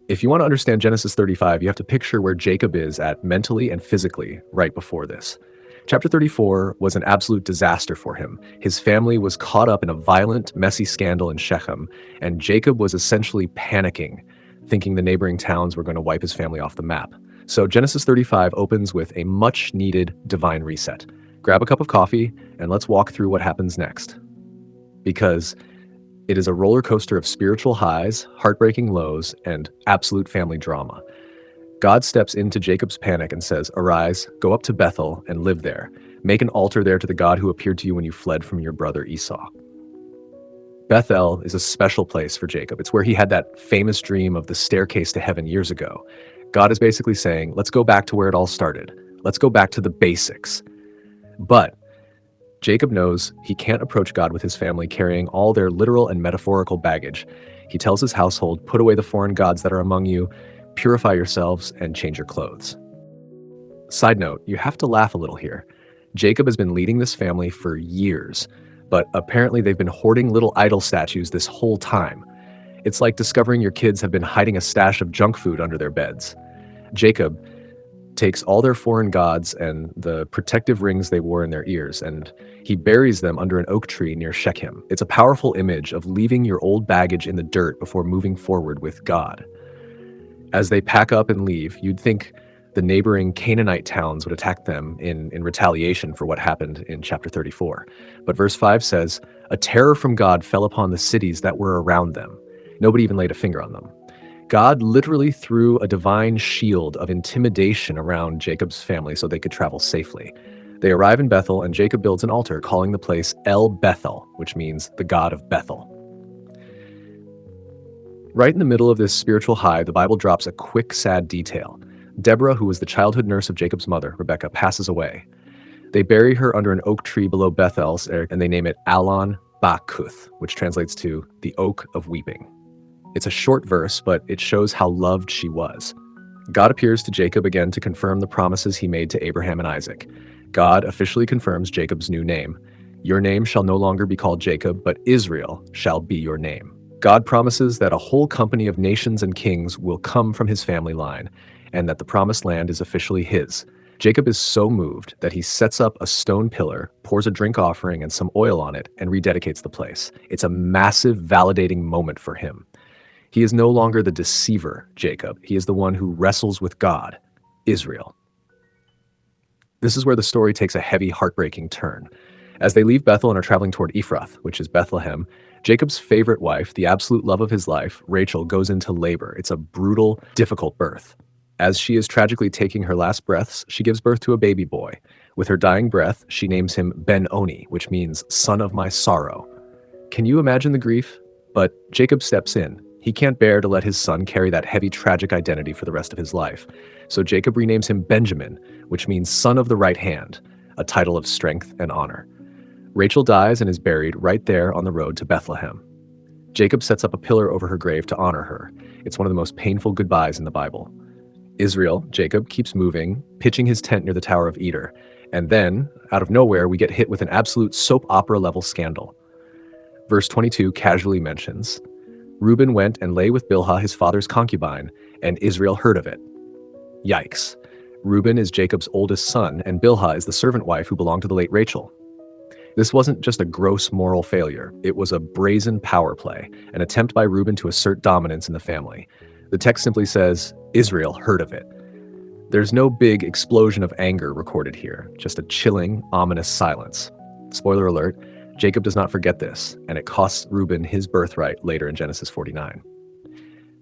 If you want to understand Genesis 35, you have to picture where Jacob is at mentally and physically right before this. Chapter 34 was an absolute disaster for him. His family was caught up in a violent, messy scandal in Shechem, and Jacob was essentially panicking, thinking the neighboring towns were going to wipe his family off the map. So Genesis 35 opens with a much-needed divine reset. Grab a cup of coffee, and let's walk through what happens next. Because it is a roller coaster of spiritual highs, heartbreaking lows, and absolute family drama. God steps into Jacob's panic and says, "Arise, go up to Bethel and live there. Make an altar there to the God who appeared to you when you fled from your brother Esau." Bethel is a special place for Jacob. It's where he had that famous dream of the staircase to heaven years ago. God is basically saying, let's go back to where it all started. Let's go back to the basics. But Jacob knows he can't approach God with his family carrying all their literal and metaphorical baggage. He tells his household, "Put away the foreign gods that are among you, purify yourselves, and change your clothes." Side note, you have to laugh a little here. Jacob has been leading this family for years, but apparently they've been hoarding little idol statues this whole time. It's like discovering your kids have been hiding a stash of junk food under their beds. Jacob takes all their foreign gods and the protective rings they wore in their ears, and he buries them under an oak tree near Shechem. It's a powerful image of leaving your old baggage in the dirt before moving forward with God. As they pack up and leave, you'd think the neighboring Canaanite towns would attack them in retaliation for what happened in chapter 34. But verse 5 says, "A terror from God fell upon the cities that were around them." Nobody even laid a finger on them. God literally threw a divine shield of intimidation around Jacob's family so they could travel safely. They arrive in Bethel, and Jacob builds an altar, calling the place El Bethel, which means the God of Bethel. Right in the middle of this spiritual high, the Bible drops a quick, sad detail. Deborah, who was the childhood nurse of Jacob's mother, Rebekah, passes away. They bury her under an oak tree below Bethel, and they name it Allon Bakuth, which translates to the Oak of Weeping. It's a short verse, but it shows how loved she was. God appears to Jacob again to confirm the promises he made to Abraham and Isaac. God officially confirms Jacob's new name. "Your name shall no longer be called Jacob, but Israel shall be your name." God promises that a whole company of nations and kings will come from his family line, and that the promised land is officially his. Jacob is so moved that he sets up a stone pillar, pours a drink offering and some oil on it, and rededicates the place. It's a massive, validating moment for him. He is no longer the deceiver, Jacob. He is the one who wrestles with God, Israel. This is where the story takes a heavy, heartbreaking turn. As they leave Bethel and are traveling toward Ephrath, which is Bethlehem, Jacob's favorite wife, the absolute love of his life, Rachel, goes into labor. It's a brutal, difficult birth. As she is tragically taking her last breaths, she gives birth to a baby boy. With her dying breath, she names him Ben-Oni, which means son of my sorrow. Can you imagine the grief? But Jacob steps in. He can't bear to let his son carry that heavy, tragic identity for the rest of his life. So Jacob renames him Benjamin, which means son of the right hand, a title of strength and honor. Rachel dies and is buried right there on the road to Bethlehem. Jacob sets up a pillar over her grave to honor her. It's one of the most painful goodbyes in the Bible. Israel, Jacob, keeps moving, pitching his tent near the Tower of Eder. And then, out of nowhere, we get hit with an absolute soap opera-level scandal. Verse 22 casually mentions, "Reuben went and lay with Bilhah, his father's concubine, and Israel heard of it." Yikes. Reuben is Jacob's oldest son, and Bilhah is the servant wife who belonged to the late Rachel. This wasn't just a gross moral failure. It was a brazen power play, an attempt by Reuben to assert dominance in the family. The text simply says, Israel heard of it. There's no big explosion of anger recorded here, just a chilling, ominous silence. Spoiler alert, Jacob does not forget this, and it costs Reuben his birthright later in Genesis 49.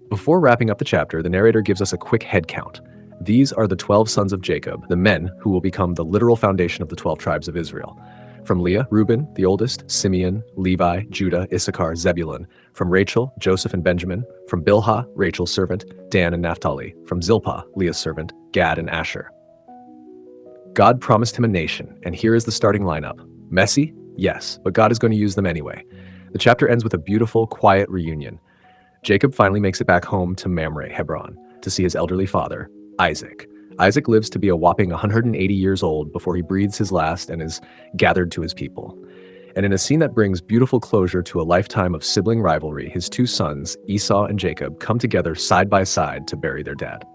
Before wrapping up the chapter, the narrator gives us a quick head count. These are the 12 sons of Jacob, the men who will become the literal foundation of the 12 tribes of Israel. From Leah, Reuben, the oldest, Simeon, Levi, Judah, Issachar, Zebulun. From Rachel, Joseph and Benjamin. From Bilhah, Rachel's servant, Dan and Naphtali. From Zilpah, Leah's servant, Gad and Asher. God promised him a nation, and here is the starting lineup. Messy? Yes, but God is going to use them anyway. The chapter ends with a beautiful, quiet reunion. Jacob finally makes it back home to Mamre, Hebron, to see his elderly father, Isaac. Isaac lives to be a whopping 180 years old before he breathes his last and is gathered to his people. And in a scene that brings beautiful closure to a lifetime of sibling rivalry, his two sons, Esau and Jacob, come together side by side to bury their dad.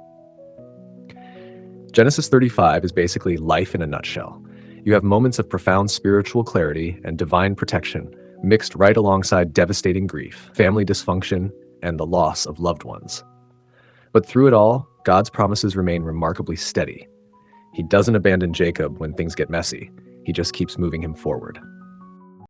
Genesis 35 is basically life in a nutshell. You have moments of profound spiritual clarity and divine protection, mixed right alongside devastating grief, family dysfunction, and the loss of loved ones. But through it all, God's promises remain remarkably steady. He doesn't abandon Jacob when things get messy. He just keeps moving him forward.